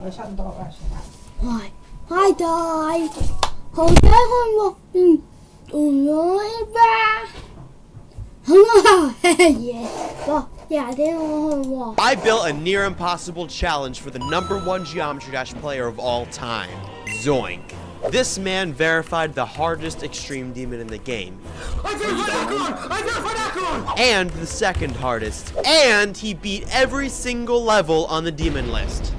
Hi, hi Dai. Hồi tới hôm một tụi nói ba. I built a near impossible challenge for the #1 Geometry Dash player of all time, Zoink. This man verified the hardest extreme demon in the game. I verified Acheron! And the second hardest. And he beat every single level on the demon list.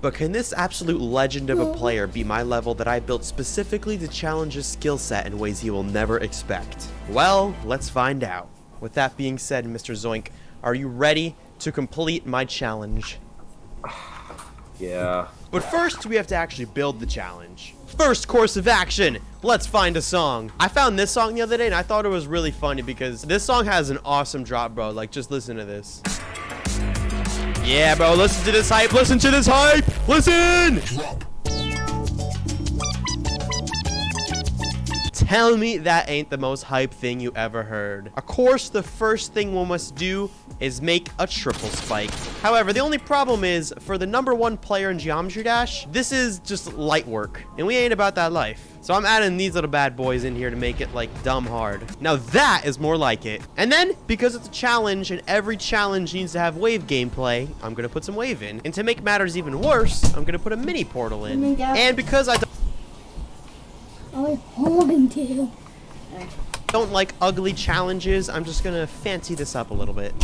But can this absolute legend of a player beat my level that I built specifically to challenge his skill set in ways he will never expect? Well, let's find out. With that being said, Mr. Zoink, are you ready to complete my challenge? Yeah. But first, we have to actually build the challenge. First course of action, let's find a song. I found this song the other day and I thought it was really funny because this song has an awesome drop, bro. Like, just listen to this. Yeah, bro, listen to this hype, listen to this hype, listen! Tell me that ain't the most hype thing you ever heard. Of course, the first thing one must do is make a triple spike. However, the only problem is, for the #1 player in Geometry Dash, this is just light work, and we ain't about that life. So I'm adding these little bad boys in here to make it like dumb hard. Now that is more like it. And then, because it's a challenge and every challenge needs to have wave gameplay, I'm gonna put some wave in. And to make matters even worse, I'm gonna put a mini portal in. And because I don't like ugly challenges, I'm just gonna fancy this up a little bit.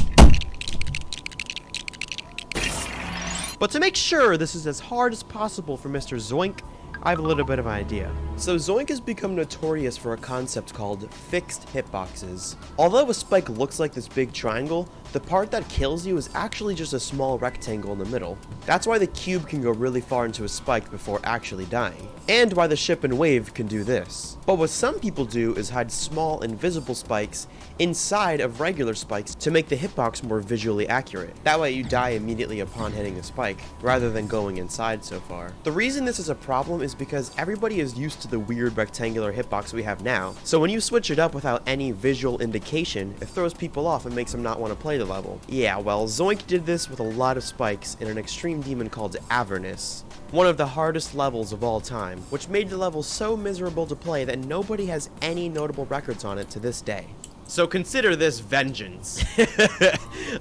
But to make sure this is as hard as possible for Mr. Zoink, I have a little bit of an idea. So Zoink has become notorious for a concept called fixed hitboxes. Although a spike looks like this big triangle, the part that kills you is actually just a small rectangle in the middle. That's why the cube can go really far into a spike before actually dying. And why the ship and wave can do this. But what some people do is hide small invisible spikes inside of regular spikes to make the hitbox more visually accurate. That way you die immediately upon hitting a spike, rather than going inside so far. The reason this is a problem is because everybody is used to the weird rectangular hitbox we have now. So when you switch it up without any visual indication, it throws people off and makes them not want to play the level. Yeah, well, Zoink did this with a lot of spikes in an extreme demon called Avernus, one of the hardest levels of all time, which made the level so miserable to play that nobody has any notable records on it to this day. So consider this vengeance.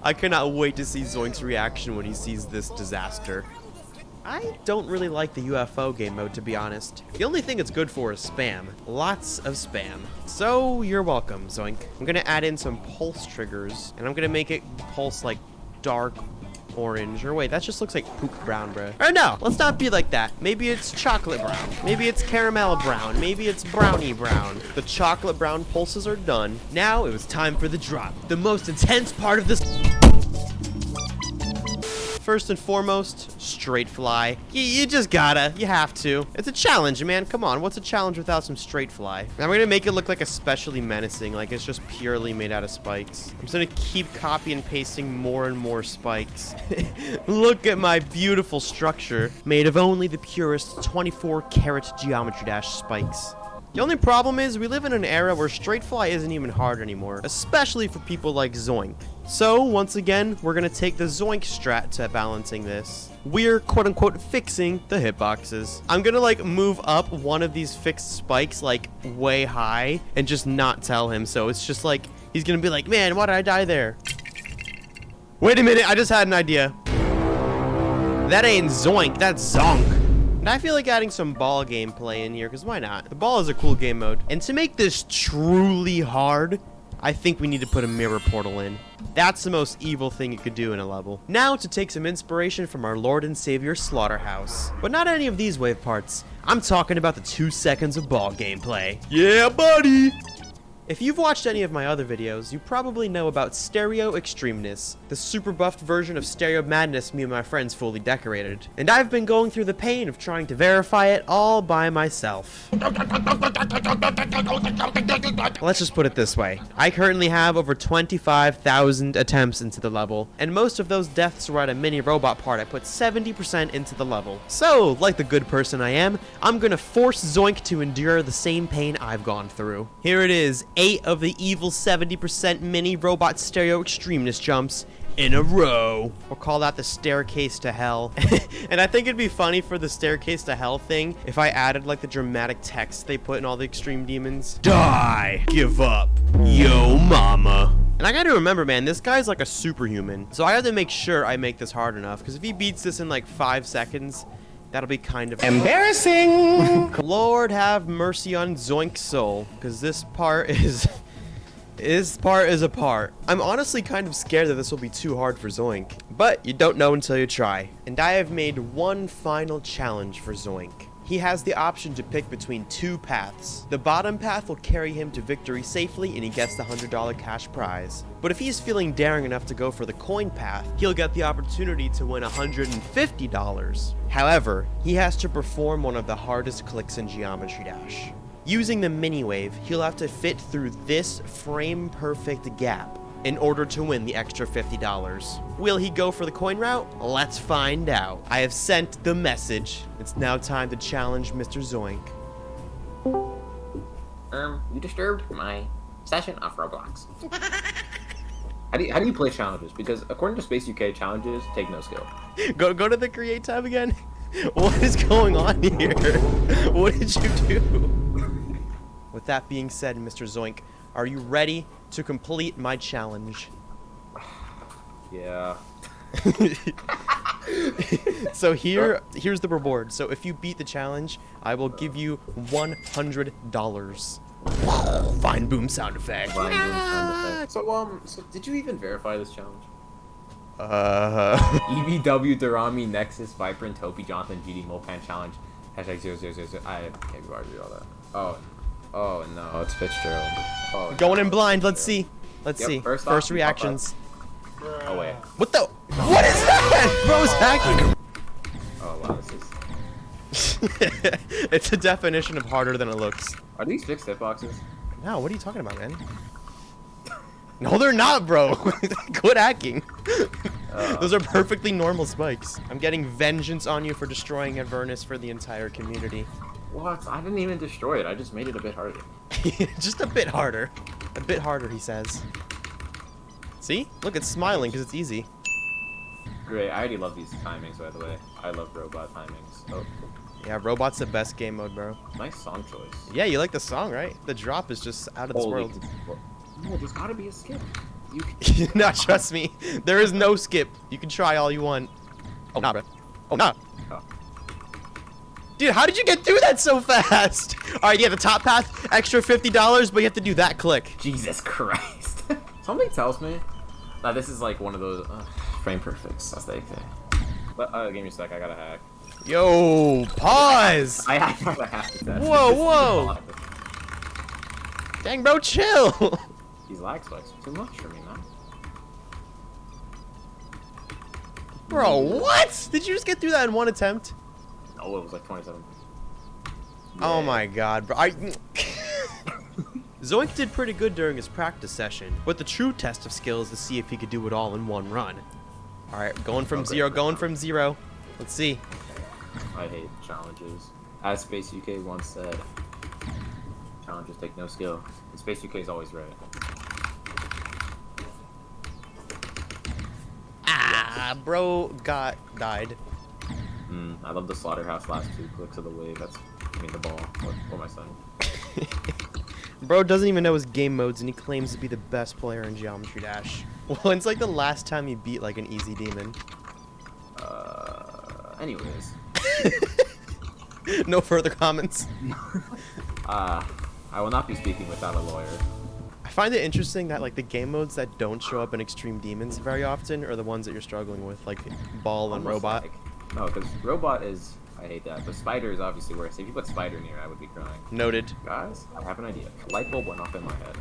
I cannot wait to see Zoink's reaction when he sees this disaster. I don't really like the UFO game mode, to be honest. The only thing it's good for is spam. Lots of spam. So you're welcome, Zoink. I'm gonna add in some pulse triggers, and I'm gonna make it pulse like dark orange. Or wait, that just looks like poop brown, bro. Or no, let's not be like that. Maybe it's chocolate brown. Maybe it's caramel brown. Maybe it's brownie brown. The chocolate brown pulses are done. Now it was time for the drop. The most intense part of this. First and foremost, straight fly. You just gotta. You have to. It's a challenge, man. Come on. What's a challenge without some straight fly? Now we're gonna make it look like especially menacing, like it's just purely made out of spikes. I'm just gonna keep copy and pasting more and more spikes. Look at my beautiful structure, made of only the purest 24-karat Geometry Dash spikes. The only problem is we live in an era where straight fly isn't even hard anymore, especially for people like Zoink. So, once again, we're gonna take the Zoink strat to balancing this. We're quote-unquote fixing the hitboxes. I'm gonna like move up one of these fixed spikes like way high and just not tell him, so it's just like, he's gonna be like, man, why did I die there? Wait a minute, I just had an idea. That ain't Zoink, that's Zonk. And I feel like adding some ball gameplay in here, because why not? The ball is a cool game mode. And to make this truly hard, I think we need to put a mirror portal in. That's the most evil thing you could do in a level. Now to take some inspiration from our Lord and Savior Slaughterhouse. But not any of these wave parts. I'm talking about the 2 seconds of ball gameplay. Yeah, buddy! If you've watched any of my other videos, you probably know about Stereo Extremeness, the super buffed version of Stereo Madness me and my friends fully decorated. And I've been going through the pain of trying to verify it all by myself. Let's just put it this way. I currently have over 25,000 attempts into the level, and most of those deaths were at a mini robot part I put 70% into the level. So, like the good person I am, I'm gonna force Zoink to endure the same pain I've gone through. Here it is, 8 of the evil 70% mini robot Stereo Extremeness jumps, in a row. We'll call that the staircase to hell. And I think it'd be funny for the staircase to hell thing if I added like the dramatic text they put in all the extreme demons. Die! Give up! Yo mama! And I gotta remember, man, this guy's like a superhuman. So I have to make sure I make this hard enough, because if he beats this in like 5 seconds, that'll be kind of embarrassing. Lord have mercy on Zoink's soul, because this part is a part. I'm honestly kind of scared that this will be too hard for Zoink, but you don't know until you try. And I have made one final challenge for Zoink. He has the option to pick between 2 paths. The bottom path will carry him to victory safely and he gets the $100 cash prize. But if he's feeling daring enough to go for the coin path, he'll get the opportunity to win $150. However, he has to perform one of the hardest clicks in Geometry Dash. Using the mini-wave, he'll have to fit through this frame-perfect gap in order to win the extra $50. Will he go for the coin route? Let's find out. I have sent the message. It's now time to challenge Mr. Zoink. You disturbed my session of Roblox. How do you play challenges? Because according to Space UK, challenges take no skill. Go to the create tab again. What is going on here? What did you do? With that being said, Mr. Zoink, are you ready to complete my challenge? Yeah. So here's the reward. So if you beat the challenge, I will give you $100. Fine boom sound effect. So did you even verify this challenge? Uh. EBW, Durami, Nexus, Viper, and Topi, Jonathan, GD, Mopan Challenge. Hashtag 0000. I can't be argued all that. Oh no, it's Fitzgerald. Oh, Going in blind. Let's see. Let's Yep, see. first First off, reactions. Oh wait. What the? What is that? Bro's hacking. Oh wow, this is. It's a definition of harder than it looks. Are these fixed hitboxes? No, what are you talking about, man? No, they're not, bro. Quit hacking. Those are perfectly normal spikes. I'm getting vengeance on you for destroying Avernus for the entire community. What? I didn't even destroy it. I just made it a bit harder. Just a bit harder. A bit harder, he says. See? Look, it's smiling because it's easy. Great. I already love these timings, by the way. I love robot timings. Oh, Yeah, Robot's the best game mode, bro. nice song choice. Yeah, you like the song, right? The drop is just out of this world. No, there's gotta be a skip. You can... No, trust me. There is no skip. You can try all you want. Oh, nah, bro. Oh, nah. Oh. Dude, how did you get through that so fast? Alright, yeah, the top path, extra $50, but you have to do that click. Jesus Christ. Something tells me that this is like one of those frame perfects, as they say. But give me a sec, I gotta hack. Yo, pause! I gotta hack the test. Whoa. Dang, bro, chill! These lag spikes are too much for me now. Bro, what? Did you just get through that in one attempt? No, it was like 27. Oh Yeah. my god, bro. Zoink did pretty good during his practice session, but the true test of skill is to see if he could do it all in one run. Alright, going from zero. Let's see. I hate challenges. As Space UK once said, challenges take no skill. And Space UK is always right. Ah, bro died. I love the slaughterhouse last 2 clicks of the wave. The ball. Or my son. Bro doesn't even know his game modes and he claims to be the best player in Geometry Dash. Well, it's like the last time he beat like an easy demon. Anyways. No further comments. I will not be speaking without a lawyer. I find it interesting that like the game modes that don't show up in Extreme Demons very often are the ones that you're struggling with, like Ball and Almost Robot. No, because Robot is... I hate that. But Spider is obviously worse. If you put Spider near, I would be crying. Noted. Guys, I have an idea. Light bulb went off in my head.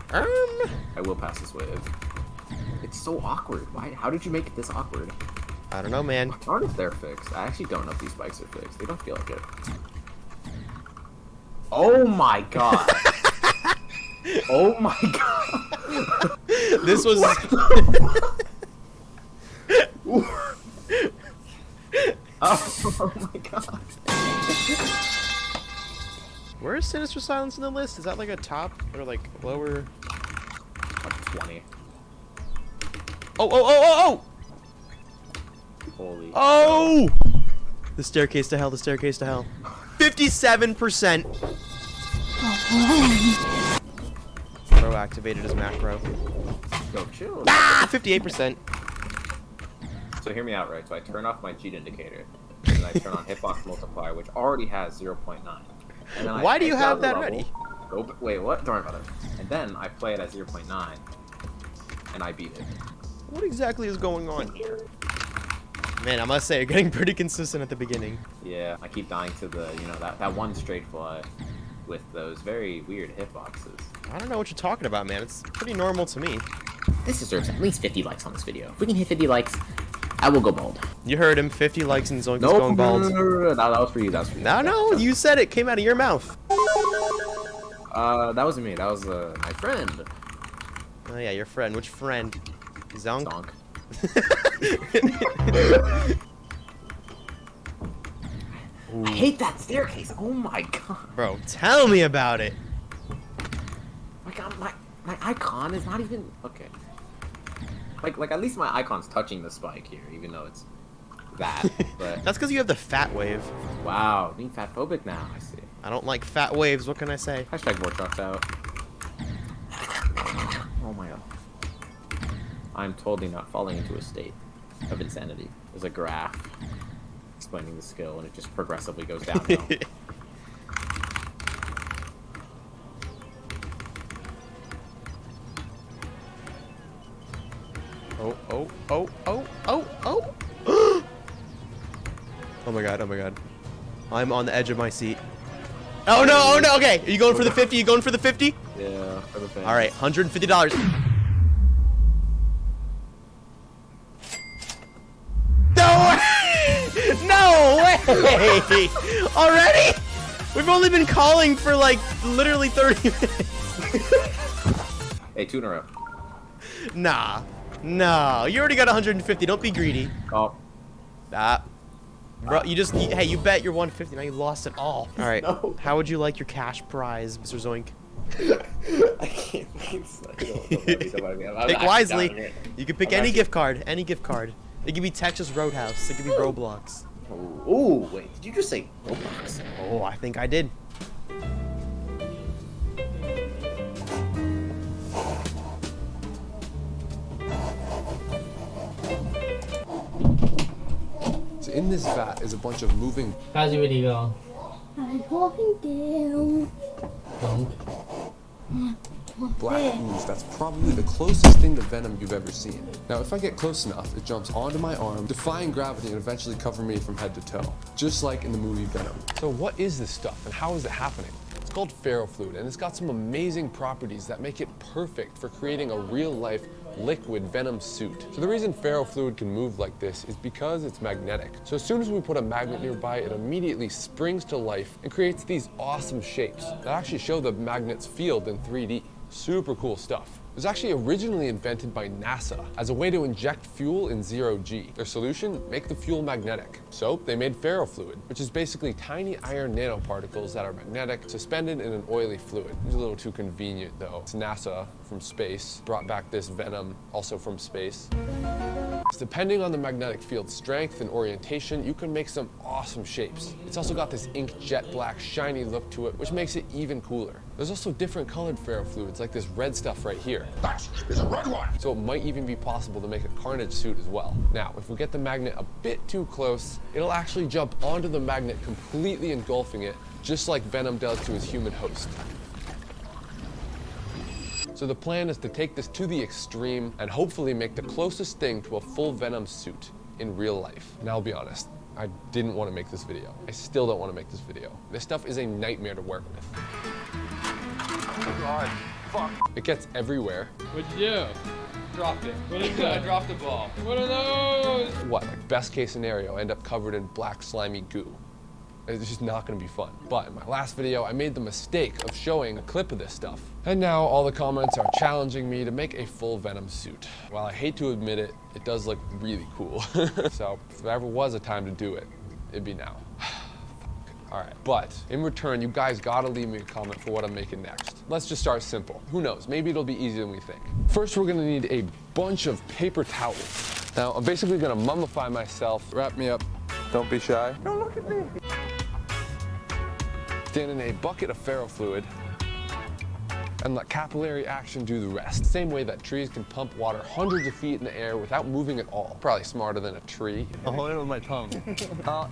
I will pass this wave. It's so awkward. Why? How did you make it this awkward? I don't know, man. I wonder if they're fixed. I actually don't know if these spikes are fixed. They don't feel like it. Oh my god. Oh my god. This was... Oh my god. Where is Sinister Silence in the list? Is that like a top or like lower? Like 20. Oh! Holy. Oh! The staircase to hell, the staircase to hell. 57%. Bro activated his macro. Yo, chill. Ah! 58%. So hear me out, right? So I turn off my cheat indicator, and I turn on hitbox multiplier, which already has 0.9. And then Why do you have that ready? Wait, what? Don't worry about it. And then I play it at 0.9, and I beat it. What exactly is going on here? Man, I must say, you're getting pretty consistent at the beginning. Yeah, I keep dying to the, you know, that one straight fly with those very weird hitboxes. I don't know what you're talking about, man. It's pretty normal to me. This deserves at least 50 likes on this video. If we can hit 50 likes, I will go bald. You heard him. 50 likes and Zoink is Nope, going bald. no, that was for you. That was for you. No, you said it. Came out of your mouth. That wasn't me. That was my friend. Oh yeah, your friend. Which friend? Zonk? Zonk. I hate that staircase. Oh my god. Bro, tell me about it. My god, my icon is not even okay. Like at least my icon's touching the spike here, even though it's that. But That's because you have the fat wave. wow, being fat phobic now. I see. I don't like fat waves. What can I say? Hashtag Vortex out. Oh my god. I'm totally not falling into a state of insanity. There's a graph explaining the skill, and it just progressively goes downhill. Oh. Oh my god, oh my god. I'm on the edge of my seat. Oh no, okay. Are you going for the 50? You going for the 50? Yeah, for the fans. Alright, $150. No way! No way! Already? We've only been calling for like literally 30 minutes. Hey, 2 in a row. Nah. No. You already got 150. Don't be greedy. Oh. Ah. Bro, hey, you bet your 150. Now you lost it all. All right. No. How would you like your cash prize, Mr. Zoink? I can't. Pick wisely. You can pick any gift card. Any gift card. It could be Texas Roadhouse. It could be Roblox. Ooh, wait. Did you just say Roblox? Oh, I think I did. So in this vat is a bunch of moving How's your video I'm walking down. going? black ooze that's probably the closest thing to venom you've ever seen. Now if I get close enough, it jumps onto my arm, defying gravity and eventually cover me from head to toe, just like in the movie Venom. So what is this stuff and how is it happening? It's called ferrofluid and it's got some amazing properties that make it perfect for creating a real-life liquid venom suit. So the reason ferrofluid can move like this is because it's magnetic. So as soon as we put a magnet nearby, it immediately springs to life and creates these awesome shapes that actually show the magnet's field in 3D. Super cool stuff. It was actually originally invented by NASA as a way to inject fuel in zero-G. Their solution? Make the fuel magnetic. So they made ferrofluid, which is basically tiny iron nanoparticles that are magnetic, suspended in an oily fluid. It's a little too convenient though. It's NASA from space, brought back this venom also from space. Depending on the magnetic field strength and orientation, you can make some awesome shapes. It's also got this ink jet black shiny look to it, which makes it even cooler. There's also different colored ferrofluids like this red stuff right here. That is a red one. So it might even be possible to make a Carnage suit as well. Now, if we get the magnet a bit too close, it'll actually jump onto the magnet, completely engulfing it, just like Venom does to his human host. So the plan is to take this to the extreme and hopefully make the closest thing to a full Venom suit in real life. Now I'll be honest, I didn't want to make this video. I still don't want to make this video. This stuff is a nightmare to work with. Oh God. Fuck. It gets everywhere. What'd you do? Dropped it. What is I that? dropped the ball. What are those? What, like best case scenario, end up covered in black slimy goo. It's just not gonna be fun. But in my last video, I made the mistake of showing a clip of this stuff. And now all the comments are challenging me to make a full Venom suit. While I hate to admit it, it does look really cool. So if there ever was a time to do it, it'd be now. All right, but in return, you guys gotta leave me a comment for what I'm making next. Let's just start simple. Who knows, maybe it'll be easier than we think. First, we're gonna need a bunch of paper towels. Now, I'm basically gonna mummify myself. Wrap me up. Don't be shy. Don't look at me. Stand in a bucket of ferrofluid and let capillary action do the rest. Same way that trees can pump water hundreds of feet in the air without moving at all. Probably smarter than a tree. I'll hold it with my tongue.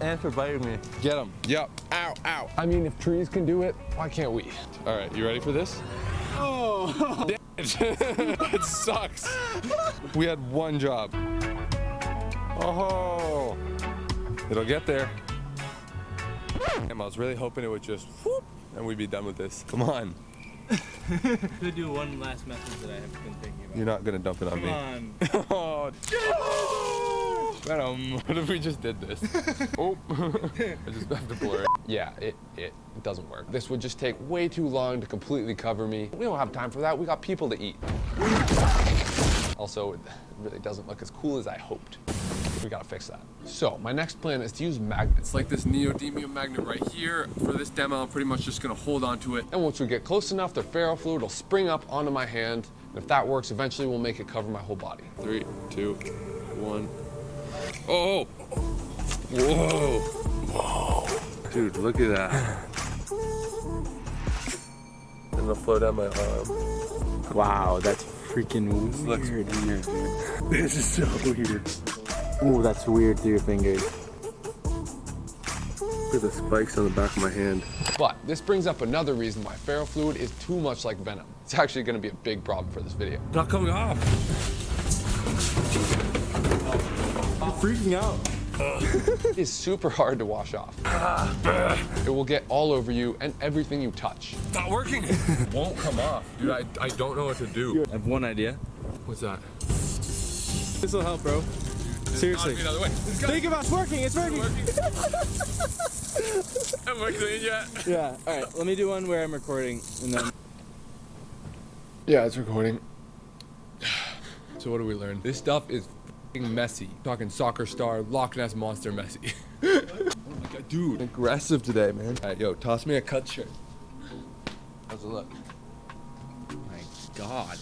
And for biting me. Get them. Yep. Ow, ow. I mean, if trees can do it, why can't we? All right, you ready for this? Oh, damn it. It sucks. We had one job. Oh, it'll get there. Damn, I was really hoping it would just whoop, and we'd be done with this. Come on. Could do one last message that I have been thinking about. You're not gonna dump it on me. Come on. Oh, Venom, what if we just did this? Oh, I just have to blur it. Yeah, it doesn't work. This would just take way too long to completely cover me. We don't have time for that. We got people to eat. Also, it really doesn't look as cool as I hoped. We gotta fix that. So, my next plan is to use magnets. Like this neodymium magnet right here. For this demo, I'm pretty much just gonna hold on to it. And once we get close enough, the ferrofluid will spring up onto my hand. And if that works, eventually we'll make it cover my whole body. 3, 2, 1. Oh! Whoa! Whoa! Dude, look at that. And it'll flow down my arm. Wow, that's freaking weird. This is so weird. Ooh, that's weird through your fingers. Look at the spikes on the back of my hand. But this brings up another reason why ferrofluid is too much like venom. It's actually going to be a big problem for this video. It's not coming off. I'm freaking out. It's super hard to wash off. It will get all over you and everything you touch. It's not working. It won't come off. Dude, I don't know what to do. I have one idea. What's that? This will help, bro. Seriously. Think about it. It's working. It's working. Am I clean yet? Yeah. All right. Let me do one where I'm recording, and then. Yeah, it's recording. So what do we learn? This stuff is f***ing messy. Talking soccer star, Loch Ness monster messy. Oh my god, dude. Aggressive today, man. All right, yo, toss me a cut shirt. How's it look? My God.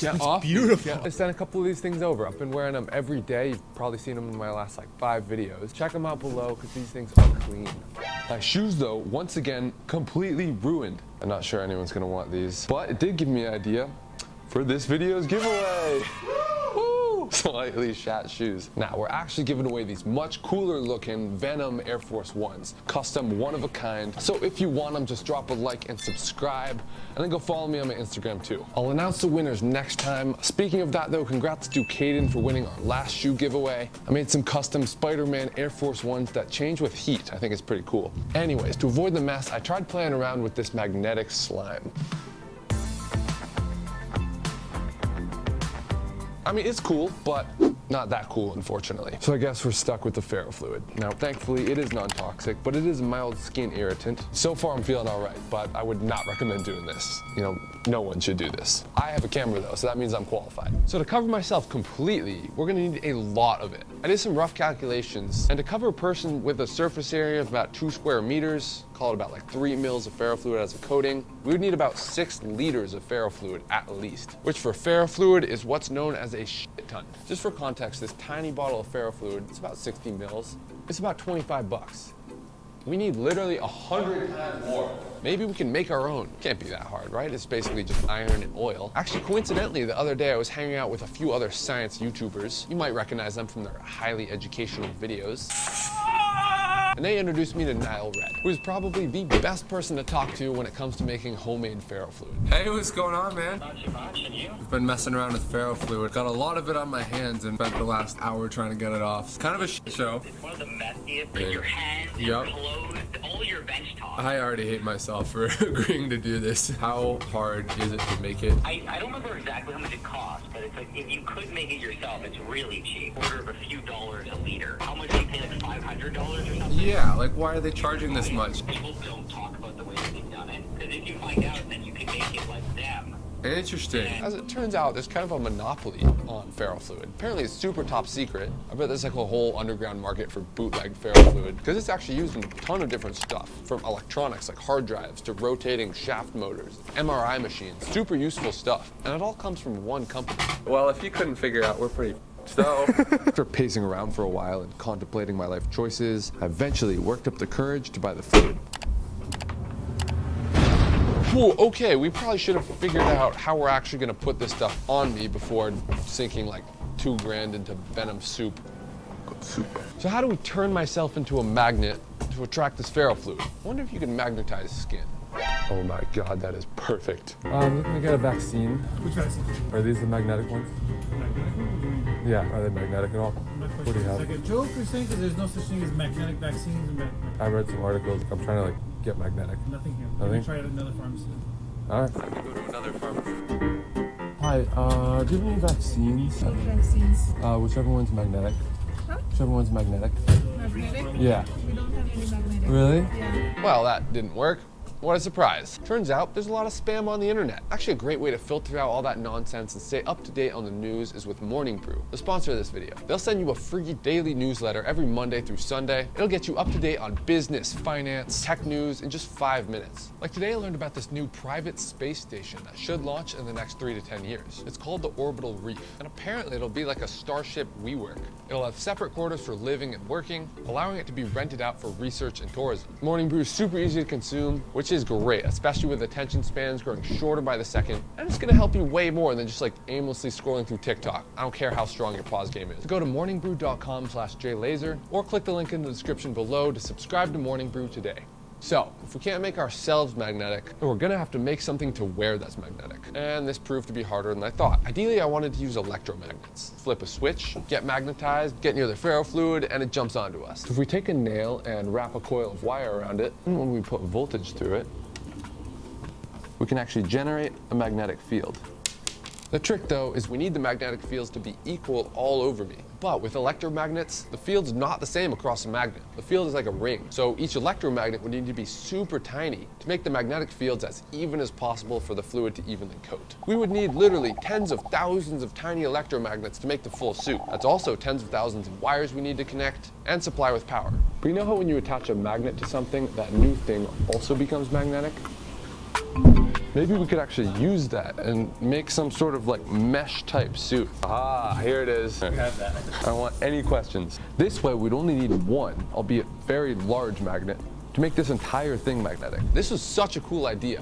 Get off. Beautiful. I sent a couple of these things over. I've been wearing them every day. You've probably seen them in my last like 5 videos. Check them out below because these things are clean. My shoes though, once again, completely ruined. I'm not sure anyone's gonna want these, but it did give me an idea for this video's giveaway. Woo! Slightly shat shoes. Now we're actually giving away these much cooler looking Venom Air Force Ones, custom, one of a kind. So if you want them, just drop a like and subscribe, and then go follow me on my Instagram too. I'll announce the winners next time. Speaking of that though, congrats to Caden for winning our last shoe giveaway. I made some custom Spider-Man Air Force Ones that change with heat. I think it's pretty cool. Anyways, to avoid the mess, I tried playing around with this magnetic slime. I mean, it's cool, but not that cool, unfortunately. So I guess we're stuck with the ferrofluid. Now, thankfully, it is non-toxic, but it is a mild skin irritant. So far, I'm feeling all right, but I would not recommend doing this. You know, no one should do this. I have a camera though, so that means I'm qualified. So to cover myself completely, we're gonna need a lot of it. I did some rough calculations, and to cover a person with a surface area of about 2 square meters, call it about like 3 mils of ferrofluid as a coating, we would need about 6 liters of ferrofluid at least, which for ferrofluid is what's known as a shit ton. Just for context, this tiny bottle of ferrofluid, it's about 60 mils. It's about 25 bucks. We need literally 100 times more. Maybe we can make our own. Can't be that hard, right? It's basically just iron and oil. Actually, coincidentally, the other day I was hanging out with a few other science YouTubers. You might recognize them from their highly educational videos. And they introduced me to Nile Red, who is probably the best person to talk to when it comes to making homemade ferrofluid. Hey, what's going on, man? Not too much, and you? I've been messing around with ferrofluid. Got a lot of it on my hands and spent the last hour trying to get it off. It's kind of a shit show. It's one of the messiest. Like your hands, Yup. your clothes, all your bench talk. I already hate myself for agreeing to do this. How hard is it to make it? I don't remember exactly how much it costs, but it's like if you could make it yourself, it's really cheap. Order of a few dollars a liter. How much do you pay? Like $500 or something? Yeah, like why are they charging this much? People don't talk about the way that they've done it. Because if you find out, then you can make it like them. Interesting. As it turns out, there's kind of a monopoly on ferro fluid. Apparently it's super top secret. I bet there's like a whole underground market for bootleg ferro fluid because it's actually used in a ton of different stuff, from electronics like hard drives to rotating shaft motors, MRI machines. Super useful stuff. And it all comes from one company. Well, if you couldn't figure out, we're pretty. So, after pacing around for a while and contemplating my life choices, I eventually worked up the courage to buy the fluid. Whoa, okay, we probably should have figured out how we're actually gonna put this stuff on me before sinking like $2 grand into Venom soup. So how do we turn myself into a magnet to attract this ferro fluid? I wonder if you can magnetize skin. Oh my God, that is perfect. I'm looking to get a vaccine. Which vaccine? Are these the magnetic ones? Magnetic? Yeah, are they magnetic at all? What do you have? Like a joke or saying because there's no such thing as magnetic vaccines and I read some articles. I'm trying to like get magnetic. nothing here. Nothing? Let me try it at another pharmacy. All right. Let me go to another pharmacy. Hi, do you have any vaccines? What vaccines? Whichever one's magnetic. Huh? Whichever one's magnetic. Magnetic? Yeah. We don't have any magnetic. Really? Yeah. Well, that didn't work. What a surprise. Turns out there's a lot of spam on the internet. Actually, a great way to filter out all that nonsense and stay up to date on the news is with Morning Brew, the sponsor of this video. They'll send you a free daily newsletter every Monday through Sunday. It'll get you up to date on business, finance, tech news in just 5 minutes. Like today I learned about this new private space station that should launch in the next 3 to 10 years. It's called the Orbital Reef, and apparently it'll be like a Starship WeWork. It'll have separate quarters for living and working, allowing it to be rented out for research and tourism. Morning Brew is super easy to consume, which is great, especially with attention spans growing shorter by the second, and it's gonna help you way more than just like aimlessly scrolling through TikTok. I don't care how strong your pause game is. So go to morningbrew.com/jlaser or click the link in the description below to subscribe to Morning Brew today. So, if we can't make ourselves magnetic, then we're gonna have to make something to wear that's magnetic. And this proved to be harder than I thought. Ideally, I wanted to use electromagnets. Flip a switch, get magnetized, get near the ferro fluid, and it jumps onto us. So if we take a nail and wrap a coil of wire around it, and when we put voltage through it, we can actually generate a magnetic field. The trick though is we need the magnetic fields to be equal all over me. But with electromagnets, the field's not the same across a magnet. The field is like a ring. So each electromagnet would need to be super tiny to make the magnetic fields as even as possible for the fluid to evenly coat. We would need literally tens of thousands of tiny electromagnets to make the full suit. That's also tens of thousands of wires we need to connect and supply with power. But you know how when you attach a magnet to something, that new thing also becomes magnetic? Maybe we could actually use that and make some sort of like mesh type suit. Ah, here it is. I have that. I don't want any questions. This way we'd only need one, albeit very large magnet, to make this entire thing magnetic. This was such a cool idea.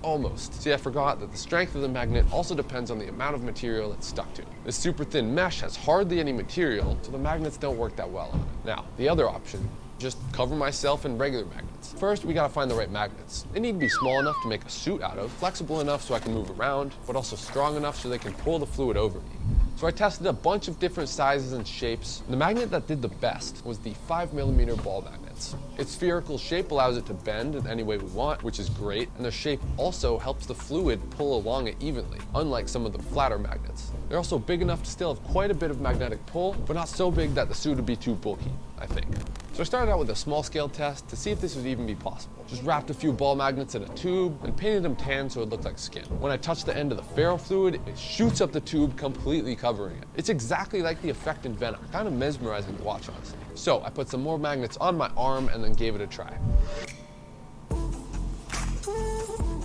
Almost. See, I forgot that the strength of the magnet also depends on the amount of material it's stuck to. This super thin mesh has hardly any material, so the magnets don't work that well on it. Now, the other option, just cover myself in regular magnets. First, we gotta find the right magnets. They need to be small enough to make a suit out of, flexible enough so I can move around, but also strong enough so they can pull the fluid over me. So I tested a bunch of different sizes and shapes. The magnet that did the best was the 5mm ball magnets. Its spherical shape allows it to bend in any way we want, which is great, and the shape also helps the fluid pull along it evenly, unlike some of the flatter magnets. They're also big enough to still have quite a bit of magnetic pull, but not so big that the suit would be too bulky, I think. So I started out with a small scale test to see if this would even be possible. Just wrapped a few ball magnets in a tube and painted them tan so it looked like skin. When I touched the end of the ferro fluid, it shoots up the tube, completely covering it. It's exactly like the effect in Venom. Kind of mesmerizing to watch, honestly. So I put some more magnets on my arm and then gave it a try.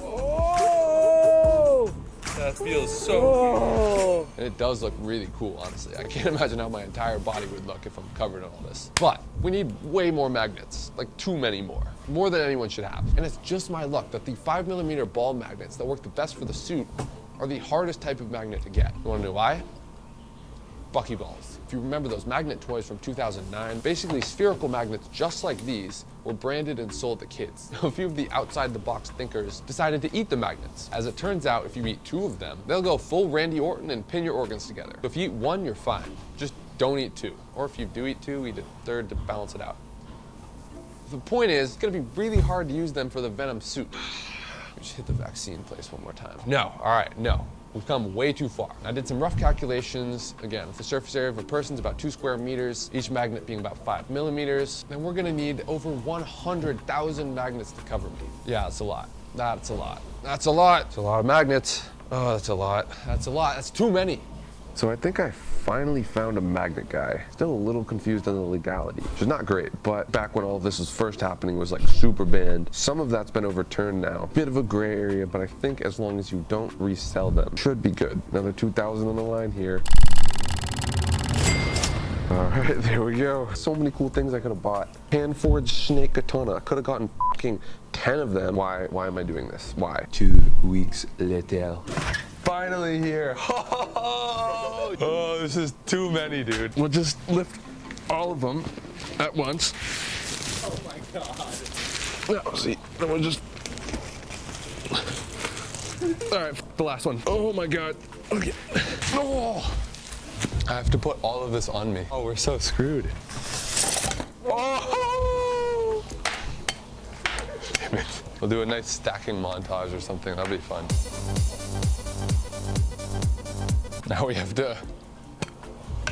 Oh! That feels so good. And it does look really cool, honestly. I can't imagine how my entire body would look if I'm covered in all this. But we need way more magnets, like too many more. More than anyone should have. And it's just my luck that the 5mm ball magnets that work the best for the suit are the hardest type of magnet to get. You wanna know why? Buckyballs. If you remember those magnet toys from 2009, basically spherical magnets just like these were branded and sold to kids. A few of the outside-the-box thinkers decided to eat the magnets. As it turns out, if you eat 2 of them, they'll go full Randy Orton and pin your organs together. So if you eat 1, you're fine. Just don't eat 2. Or if you do eat 2, eat a third to balance it out. The point is, it's gonna be really hard to use them for the Venom suit. We should hit the vaccine place one more time. No, all right, no. We've come way too far. I did some rough calculations. Again, if the surface area of a person is about 2 square meters, each magnet being about 5mm, then we're gonna need over 100,000 magnets to cover me. Yeah, it's a lot. That's a lot. That's a lot. It's a lot of magnets. Oh, that's a lot. That's a lot. That's too many. So I think I finally found a magnet guy. Still a little confused on the legality, which is not great, but back when all of this was first happening, it was like super banned. Some of that's been overturned now. Bit of a gray area, but I think as long as you don't resell them, should be good. Another 2,000 on the line here. All right, there we go. So many cool things I could have bought. Hand-forged snake katana. I could have gotten fucking 10 of them. Why am I doing this? Why? 2 weeks later. Finally here. Oh, this is too many, dude. We'll just lift all of them at once. Oh my god. Yeah, see, then we'll just... All right, the last one. Oh my god. Okay. Oh! I have to put all of this on me. Oh, we're so screwed. Oh! Damn it. We'll do a nice stacking montage or something. That'll be fun. Now we have to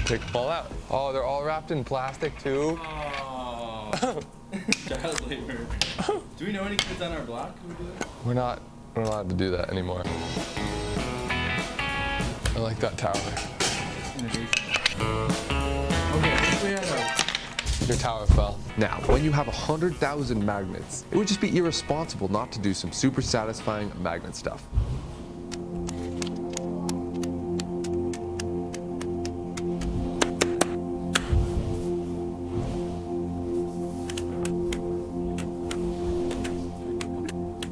take them all out. Oh, they're all wrapped in plastic too. Oh. Child labor. Do we know any kids on our block who do that? We're not allowed to do that anymore. I like that tower. Your tower fell. Now, when you have 100,000 magnets, it would just be irresponsible not to do some super satisfying magnet stuff.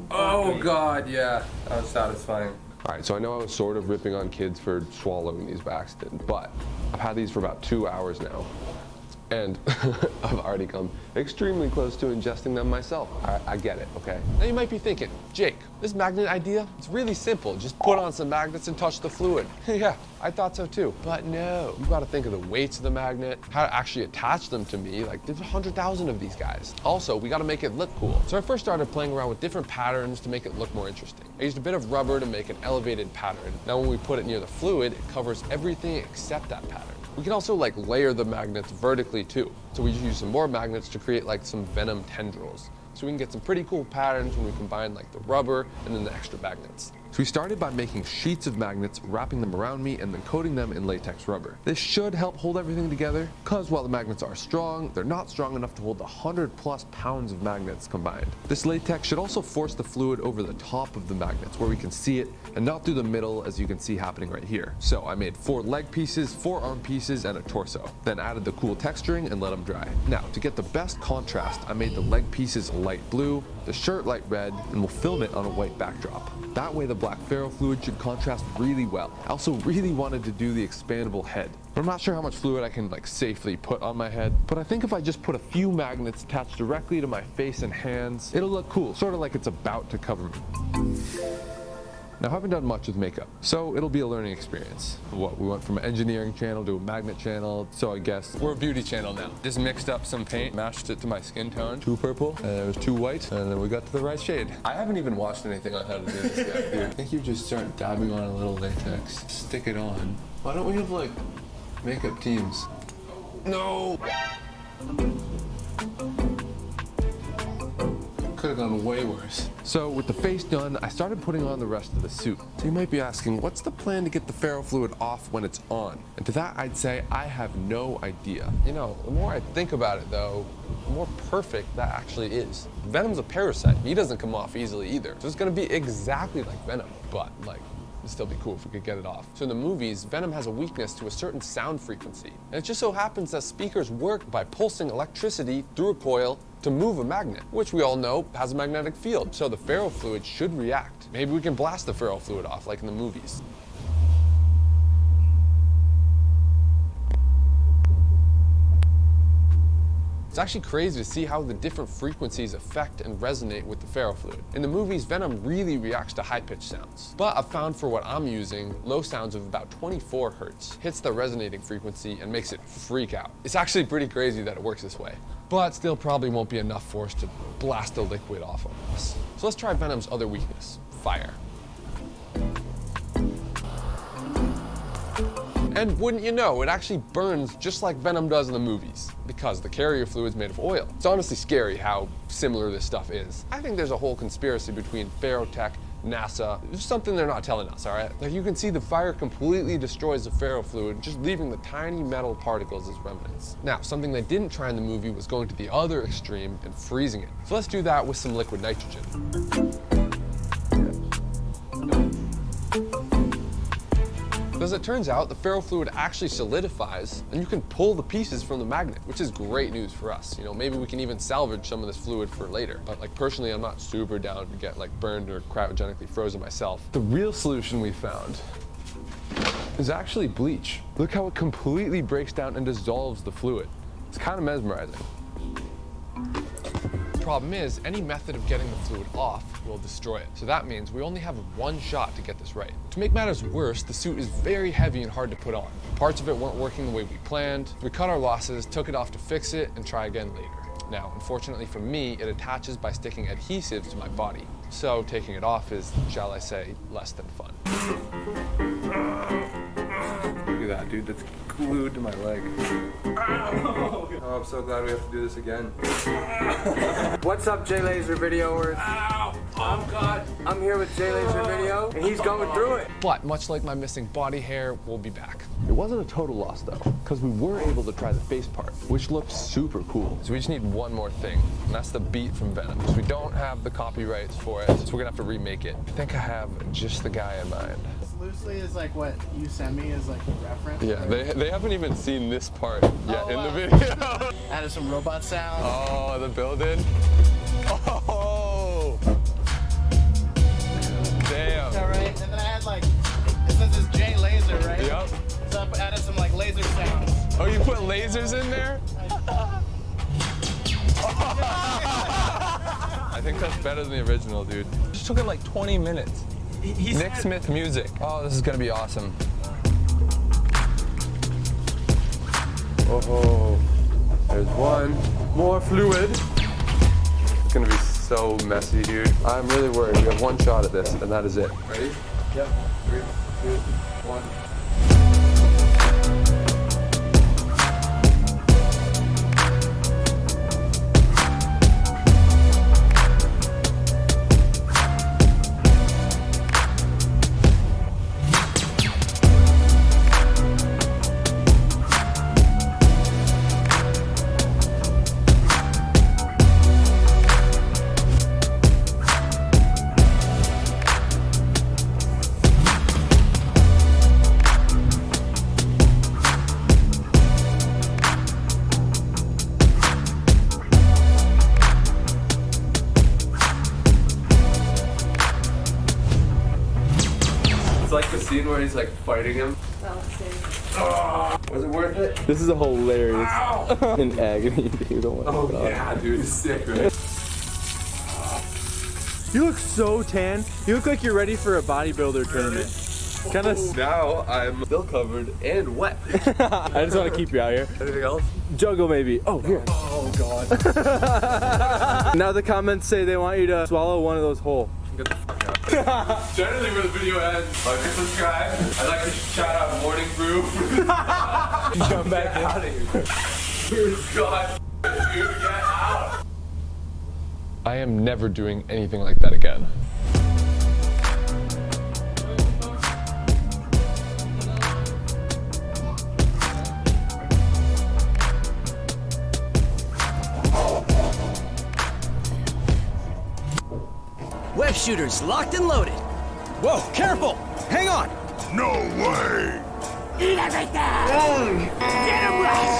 Oh god, yeah. That was satisfying. All right, so I know I was sort of ripping on kids for swallowing these by accident, but I've had these for about 2 hours now. And I've already come extremely close to ingesting them myself. I get it, okay? Now you might be thinking, Jake, this magnet idea, it's really simple. Just put on some magnets and touch the fluid. Yeah, I thought so too. But no, you gotta think of the weights of the magnet, how to actually attach them to me. Like, there's 100,000 of these guys. Also, we gotta make it look cool. So I first started playing around with different patterns to make it look more interesting. I used a bit of rubber to make an elevated pattern. Now when we put it near the fluid, it covers everything except that pattern. We can also like layer the magnets vertically too. So we use some more magnets to create like some venom tendrils. So we can get some pretty cool patterns when we combine like the rubber and then the extra magnets. So we started by making sheets of magnets, wrapping them around me, and then coating them in latex rubber. This should help hold everything together, because while the magnets are strong, they're not strong enough to hold the 100+ pounds of magnets combined. This latex should also force the fluid over the top of the magnets where we can see it, and not through the middle as you can see happening right here. So I made 4 leg pieces, 4 arm pieces, and a torso. Then added the cool texturing and let them dry. Now, to get the best contrast, I made the leg pieces light blue, the shirt light red, and we'll film it on a white backdrop. That way the black ferro fluid should contrast really well. I also really wanted to do the expandable head. I'm not sure how much fluid I can like safely put on my head, but I think if I just put a few magnets attached directly to my face and hands, it'll look cool, sort of like it's about to cover me. Now, I haven't done much with makeup, so it'll be a learning experience. We went from an engineering channel to a magnet channel, so I guess we're a beauty channel now. Just mixed up some paint, matched it to my skin tone, 2 purple, and it was 2 white, and then we got to the right shade. I haven't even watched anything on how to do this yet, dude. I think you just start dabbing on a little latex, stick it on. Why don't we have like makeup teams? No! Could have gone way worse. So with the face done, I started putting on the rest of the suit. So you might be asking, what's the plan to get the ferro fluid off when it's on? And to that, I'd say I have no idea. You know, the more I think about it though, the more perfect that actually is. Venom's a parasite. He doesn't come off easily either. So it's gonna be exactly like Venom, but like, it'd still be cool if we could get it off. So in the movies, Venom has a weakness to a certain sound frequency. And it just so happens that speakers work by pulsing electricity through a coil to move a magnet, which we all know has a magnetic field. So the ferro fluid should react. Maybe we can blast the ferro fluid off like in the movies. It's actually crazy to see how the different frequencies affect and resonate with the ferro fluid. In the movies, Venom really reacts to high-pitched sounds. But I've found for what I'm using, low sounds of about 24 hertz hits the resonating frequency and makes it freak out. It's actually pretty crazy that it works this way. But still probably won't be enough force to blast the liquid off of us. So let's try Venom's other weakness, fire. And wouldn't you know, it actually burns just like Venom does in the movies, because the carrier fluid's made of oil. It's honestly scary how similar this stuff is. I think there's a whole conspiracy between Ferrotech, NASA. There's something they're not telling us, all right? Like, you can see the fire completely destroys the ferrofluid, just leaving the tiny metal particles as remnants. Now, something they didn't try in the movie was going to the other extreme and freezing it. So let's do that with some liquid nitrogen. As it turns out, the ferrofluid actually solidifies, and you can pull the pieces from the magnet, which is great news for us. You know, maybe we can even salvage some of this fluid for later. But like, personally, I'm not super down to get like burned or cryogenically frozen myself. The real solution we found is actually bleach. Look how it completely breaks down and dissolves the fluid. It's kind of mesmerizing. Problem is, any method of getting the fluid off will destroy it. So that means we only have one shot to get this right. To make matters worse, the suit is very heavy and hard to put on. Parts of it weren't working the way we planned. We cut our losses, took it off to fix it, and try again later. Now, unfortunately for me, it attaches by sticking adhesives to my body. So taking it off is, shall I say, less than fun. Look at that, dude, that's glued to my leg. Oh, I'm so glad we have to do this again. What's up, J Laser Videoers? I'm here with J Laser Video, and he's going through it. But much like my missing body hair, we'll be back. It wasn't a total loss though, because we were able to try the face part, which looked super cool. So we just need one more thing, and that's the beat from Venom. So we don't have the copyrights for it, so we're gonna have to remake it. I think I have just the guy in mind. Loosely is like what you sent me is like a reference. Yeah, they haven't even seen this part yet in the video. Added some robot sound. Oh, the building. Oh, damn. All right, and then I had like, it says it's J Laser, right? Yep. So I added some like laser sounds. Oh, you put lasers in there? I think that's better than the original, dude. Just took it like 20 minutes. Nick Smith music. Oh, this is gonna be awesome. Oh, there's one more fluid. It's gonna be so messy, dude. I'm really worried. We have one shot at this, and that is it. Ready? Yep. 3, 2, 1. It's like the scene where he's like fighting him. Was it worth it? This is a hilarious in agony, dude. Oh, my God. Yeah, dude, it's sick, right? You look so tan. You look like you're ready for a bodybuilder tournament. Kind of. Now I'm still covered and wet. I just want to keep you out here. Anything else? Juggle maybe. Oh, here. Oh, God. Now the comments say they want you to swallow one of those whole. Get the fuck out. Generally, where the video ends, like and subscribe. I'd like to shout out Morning Brew. Come back out of here. God, dude, get out. I am never doing anything like that again. Web shooters locked and loaded. Whoa, careful! Hang on! No way! Eat everything! Venom rush!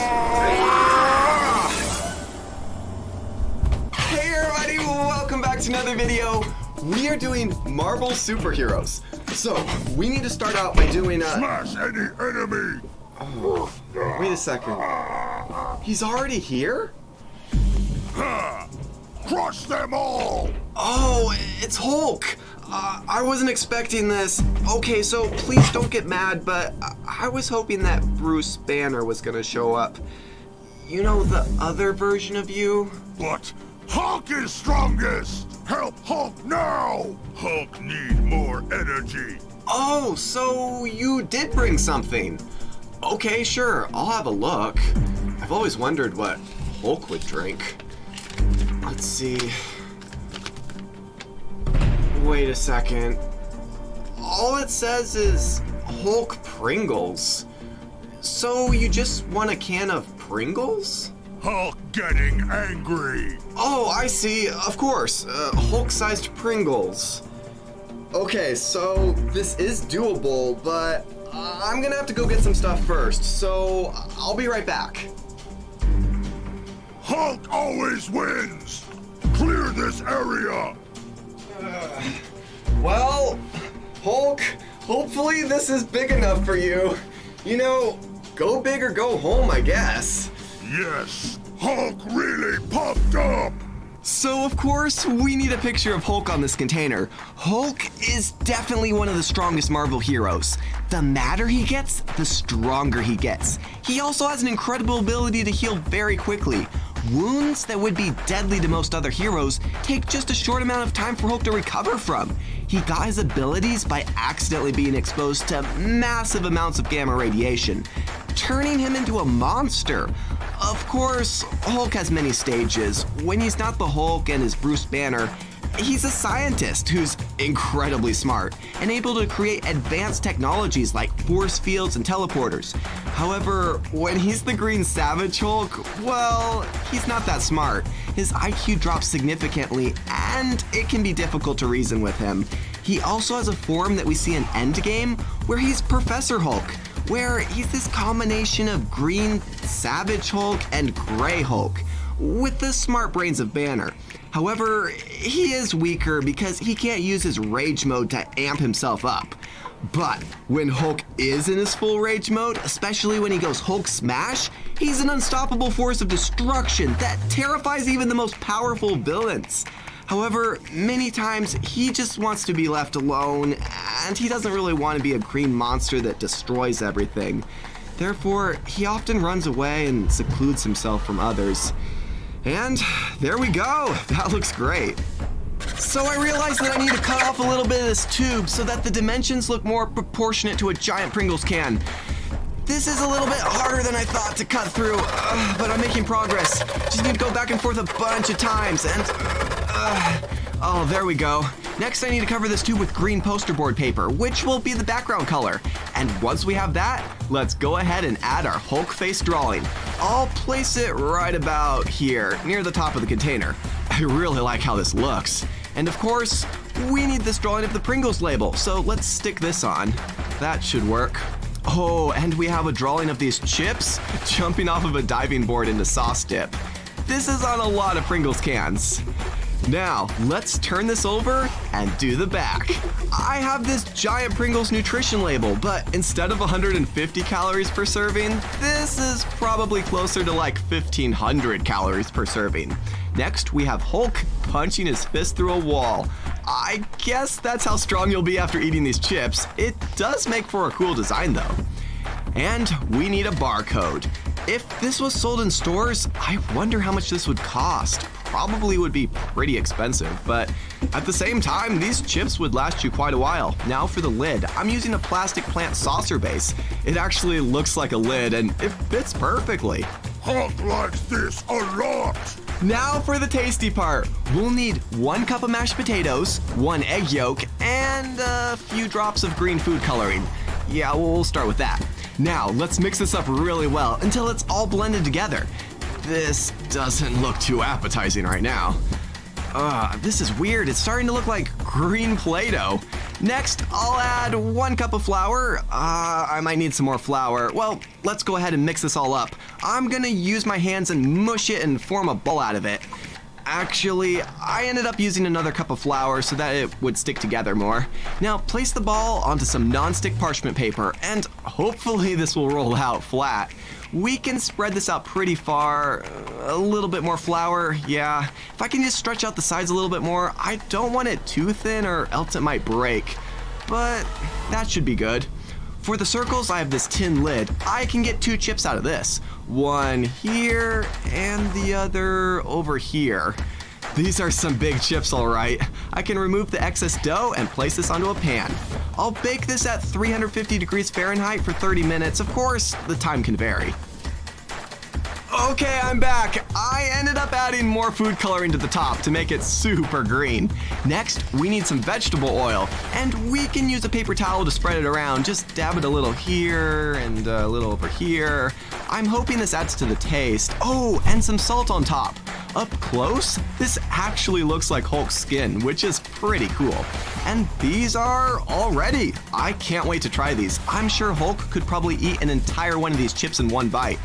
Hey everybody, welcome back to another video. We are doing Marvel superheroes. So, we need to start out by doing Smash any enemy! Oh, wait a second. He's already here? Ha! Crush them all! Oh, it's Hulk! I wasn't expecting this. Okay, so please don't get mad, but I was hoping that Bruce Banner was gonna show up. You know, the other version of you? But Hulk is strongest! Help Hulk now! Hulk need more energy. Oh, so you did bring something. Okay, sure, I'll have a look. I've always wondered what Hulk would drink. Let's see. Wait a second. All it says is Hulk Pringles. So you just want a can of Pringles? Hulk getting angry. Oh, I see. Of course. Hulk-sized Pringles. Okay, so this is doable, but I'm gonna have to go get some stuff first, so I'll be right back. Hulk always wins. Clear this area. Well, Hulk, hopefully this is big enough for you. You know, go big or go home, I guess. Yes, Hulk really popped up. So of course, we need a picture of Hulk on this container. Hulk is definitely one of the strongest Marvel heroes. The madder he gets, the stronger he gets. He also has an incredible ability to heal very quickly. Wounds that would be deadly to most other heroes take just a short amount of time for Hulk to recover from. He got his abilities by accidentally being exposed to massive amounts of gamma radiation, turning him into a monster. Of course, Hulk has many stages. When he's not the Hulk and is Bruce Banner, he's a scientist who's incredibly smart and able to create advanced technologies like force fields and teleporters. However, when he's the Green Savage Hulk, well, he's not that smart. His IQ drops significantly and it can be difficult to reason with him. He also has a form that we see in Endgame where he's Professor Hulk, where he's this combination of Green Savage Hulk and Gray Hulk, with the smart brains of Banner. However, he is weaker because he can't use his rage mode to amp himself up. But when Hulk is in his full rage mode, especially when he goes Hulk Smash, he's an unstoppable force of destruction that terrifies even the most powerful villains. However, many times he just wants to be left alone, and he doesn't really want to be a green monster that destroys everything. Therefore, he often runs away and secludes himself from others. And there we go, that looks great. So I realized that I need to cut off a little bit of this tube so that the dimensions look more proportionate to a giant Pringles can. This is a little bit harder than I thought to cut through, but I'm making progress. Just need to go back and forth a bunch of times and... oh, there we go. Next I need to cover this tube with green poster board paper, which will be the background color. And once we have that, let's go ahead and add our Hulk face drawing. I'll place it right about here, near the top of the container. I really like how this looks. And of course, we need this drawing of the Pringles label, so let's stick this on. That should work. Oh, and we have a drawing of these chips jumping off of a diving board into sauce dip. This is on a lot of Pringles cans. Now, let's turn this over and do the back. I have this giant Pringles nutrition label, but instead of 150 calories per serving, this is probably closer to like 1,500 calories per serving. Next, we have Hulk punching his fist through a wall. I guess that's how strong you'll be after eating these chips. It does make for a cool design though. And we need a barcode. If this was sold in stores, I wonder how much this would cost. Probably would be pretty expensive, but at the same time, these chips would last you quite a while. Now for the lid, I'm using a plastic plant saucer base. It actually looks like a lid and it fits perfectly. Hulk likes this a lot. Now for the tasty part. We'll need 1 cup of mashed potatoes, 1 egg yolk, and a few drops of green food coloring. Yeah, we'll start with that. Now, let's mix this up really well until it's all blended together. This doesn't look too appetizing right now. This is weird. It's starting to look like green Play-Doh. Next, I'll add 1 cup of flour. I might need some more flour. Well, let's go ahead and mix this all up. I'm gonna use my hands and mush it and form a ball out of it. Actually, I ended up using another cup of flour so that it would stick together more. Now, place the ball onto some non-stick parchment paper, and hopefully this will roll out flat. We can spread this out pretty far. A little bit more flour, yeah. If I can just stretch out the sides a little bit more, I don't want it too thin or else it might break. But that should be good. For the circles, I have this tin lid. I can get 2 chips out of this. One here and the other over here. these are some big chips, all right. I can remove the excess dough and place this onto a pan. I'll bake this at 350 degrees Fahrenheit for 30 minutes. Of course, the time can vary. Okay, I'm back. I ended up adding more food coloring to the top to make it super green. Next, we need some vegetable oil, and we can use a paper towel to spread it around. Just dab it a little here and a little over here. I'm hoping this adds to the taste. Oh, and some salt on top. Up close, this actually looks like Hulk's skin, which is pretty cool. And these are all ready. I can't wait to try these. I'm sure Hulk could probably eat an entire one of these chips in one bite.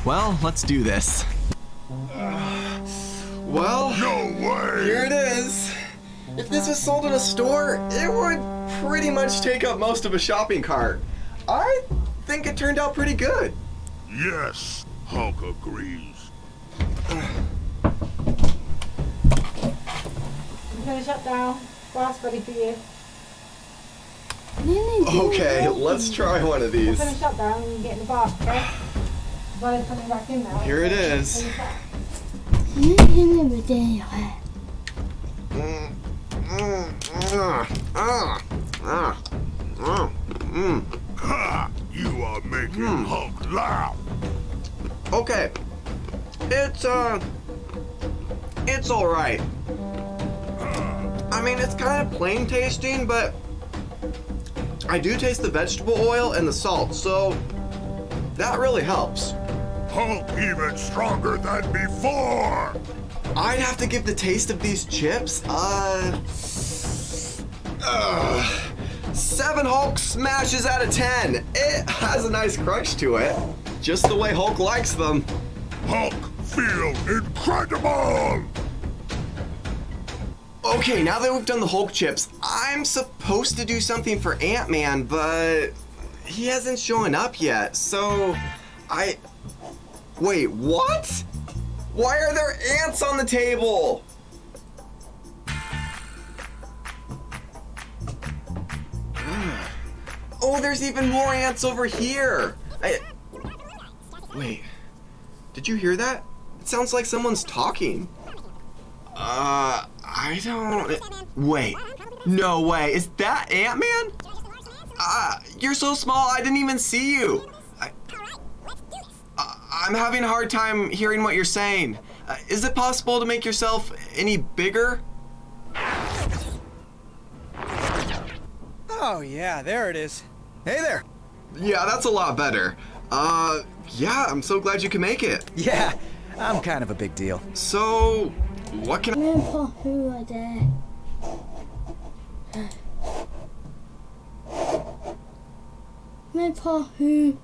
Well, let's do this. Well, no way. Here it is. If this was sold in a store, it would pretty much take up most of a shopping cart. I think it turned out pretty good. Yes, Hulk agrees. Finish up now. Glass ready for you. Okay, let's try one of these. Finish up now and get in the bath, okay? But coming back in now. Here it is. Ha! You are making Hulk laugh. Okay. It's all right. I mean, it's kind of plain tasting, but I do taste the vegetable oil and the salt, so that really helps. Hulk even stronger than before. I'd have to give the taste of these chips, 7 Hulk smashes out of 10. It has a nice crunch to it, just the way Hulk likes them. Hulk, feel incredible. Okay, now that we've done the Hulk chips, I'm supposed to do something for Ant-Man, but he hasn't shown up yet, so Wait, what? Why are there ants on the table? Oh, there's even more ants over here. Wait, did you hear that? It sounds like someone's talking. I don't... Wait, no way, is that Ant-Man? You're so small, I didn't even see you. I'm having a hard time hearing what you're saying. Is it possible to make yourself any bigger? Oh, yeah, there it is. Hey there. Yeah, that's a lot better. Yeah, I'm so glad you can make it. Yeah, I'm kind of a big deal. So, what can Me and Pahoo are there. Me and Pahoo